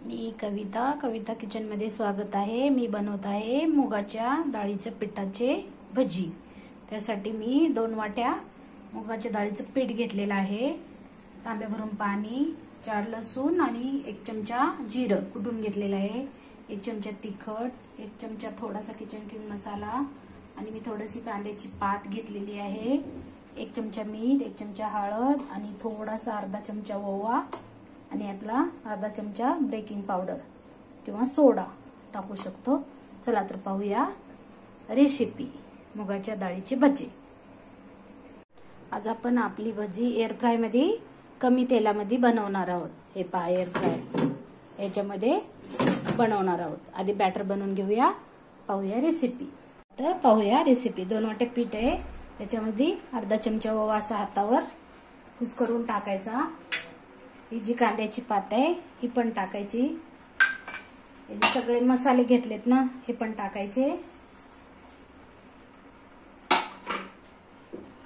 मी कविता kitchen मध्ये स्वागत आहे। मी बनवत आहे मुगाच्या डाळीचे पिठाचे भजी। त्यासाठी मी 2 वाट्या मुगाच्या डाळीचं पीठ घेतलेलं आहे। तांब्या भरून पाणी, 4 लसूण आणि 1 चमचा जिरं कुटून घेतलेलं आहे। 1 चमचा तिखट, 1 चमचा थोडासा किचन किंग मसाला आणि मी थोडीशी कांद्याची पात घेतलेली आहे। 1 चमचा मीठ, 1 चमचा हळद आणि थोडासा अर्धा चमचा ओवा आणि यातला अर्धा चमचा बेकिंग पावडर किंवा सोडा टाकू शकतो। चला तर पाहूया रेसिपी मुगाच्या डाळीची भजी। आज आपण आपली भजी एअर फ्राय मध्ये कमी तेलामध्ये बनवणार आहोत। हे पहा एअर फ्राय याच्यामध्ये बनवणार आहोत। आधी बॅटर बनवून घेऊया, पाहूया रेसिपी। तर पाहूया रेसिपी। 2 वाटे पीठ आहे, त्याच्यामध्ये अर्धा चमचा ओवा असा हातावर कुस्करून टाकायचा। ही जी कांद्याची पात आहे ही पण टाकायची। हे जे सगळे मसाले घेतलेत ना हे पण टाकायचे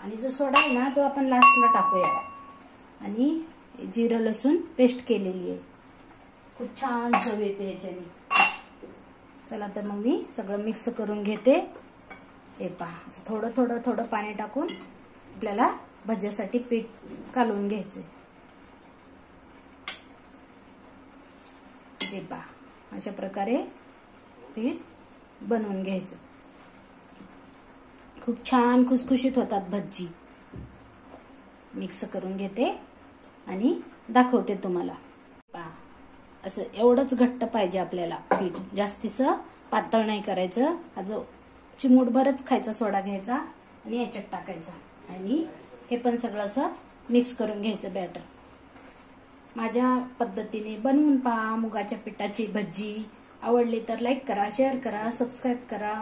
आणि जो सोडा आहे ना तो आपण लास्टला टाकूया। आणि जिरं लसूण पेस्ट केलेली आहे, खूप छान चव येते याच्याने। चला तर मग मी सगळं मिक्स करून घेते। हे पहा थोडं थोडं पाणी टाकून आपल्याला भज्यासाठी पीठ कालवून घ्यायचे। हे पहा अशा प्रकारे पीठ बनवून घ्यायचं। खूप छान खुसखुशीत होतात भजी। मिक्स करून घेते आणि दाखवते तुम्हाला। पहा असं एवढंच घट्ट पाहिजे आपल्याला पीठ, जास्तीचं पातळ नाही करायचं। हा जो चिमूटभरच खायचा सोडा घ्यायचा आणि याच्यात टाकायचा आणि हे पण सगळं असं मिक्स करून घ्यायचं बॅटर। माझ्या पद्धतीने बनवून पहा मुगाच्या पिठाची भजी। आवडली तर लाईक करा, शेअर करा, सबस्क्राइब करा।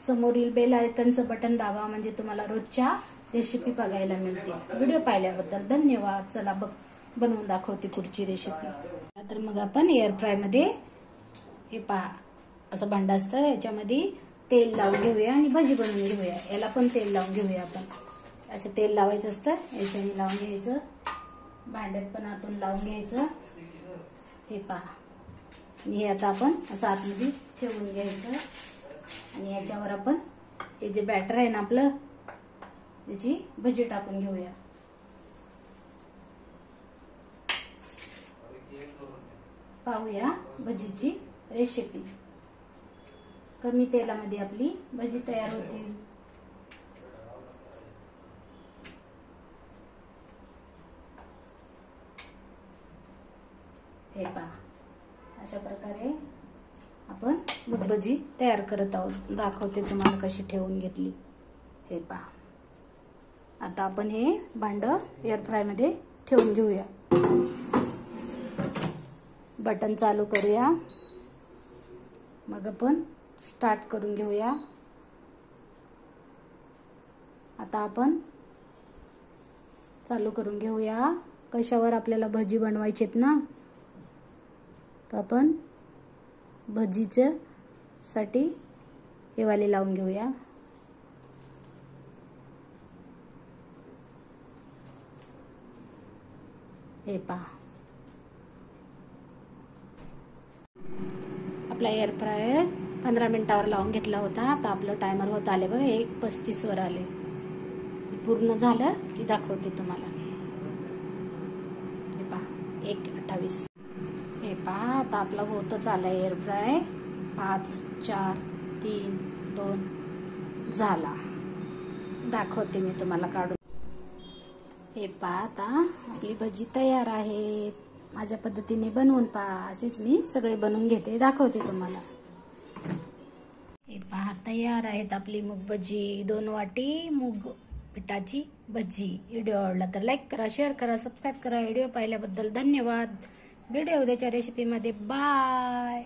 समोरील बेल आयकॉनचं बटन दाबा म्हणजे तुम्हाला रोजच्या रेसिपी बघायला मिळतील। व्हिडिओ पाहिल्याबद्दल धन्यवाद। चला बनवून दाखवते पुढची रेसिपी। तर मग आपण एअर फ्राय मध्ये हे पहा असं भांड असतं, याच्यामध्ये तेल लावून घेऊया आणि भजी बनवून घेऊया। याला पण तेल लावून घेऊया आपण। असं तेल लावायचं असतं, याच्याने लावून घ्यायचं। भांड्यात पण आतून लावून घ्यायचं। हे पहा आणि हे आता आपण असं आतमध्ये ठेवून घ्यायचं आणि याच्यावर आपण हे जे बॅटर आहे ना आपलं त्याची भजी टाकून घेऊया। पाहूया भजीची रेसिपी। कमी तेलामध्ये आपली भजी तयार होतील। हे पहा अशा प्रकारे आपण मूग भजी तयार करत आहोत। दाखवते तुम्हाला कशी ठेवून घेतली। हे पहा आता आपण हे भांड एअर फ्राय मध्ये ठेवून घेऊया। बटन चालू करूया, मग आपण स्टार्ट करून घेऊया। आता आपण चालू करून घेऊया। कशावर आपल्याला भजी बनवायचीत ना, तर आपण भजीच्या साठी हे वाले लावून घेऊया। हे पहा आपला एअर फ्रायर 15 मिनिटावर लावून घेतला होता। आता आपलं टायमर होत आले बघा, 1:35 वर आले। पूर्ण झालं की दाखवते तुम्हाला। हे पहा 1:28। हे पहा आता आपला होतच आलाय एअर फ्राय। 5 4 3 2 झाला। दाखवते मी तुम्हाला काढून। हे पहा आता आपली भजी तयार आहे। माझ्या पद्धतीने बनवून पहा। असेच मी सगळे बनवून घेते, दाखवते तुम्हाला। हे पहा तयार आहेत आपली मूग भजी। 2 वाटी मूग पिठाची भजी। व्हिडिओ आवडला तर लाईक करा, शेअर करा, सबस्क्राइब करा। व्हिडिओ पाहिल्याबद्दल धन्यवाद। भेटूया उद्याच्या रेसिपी मध्ये। बाय।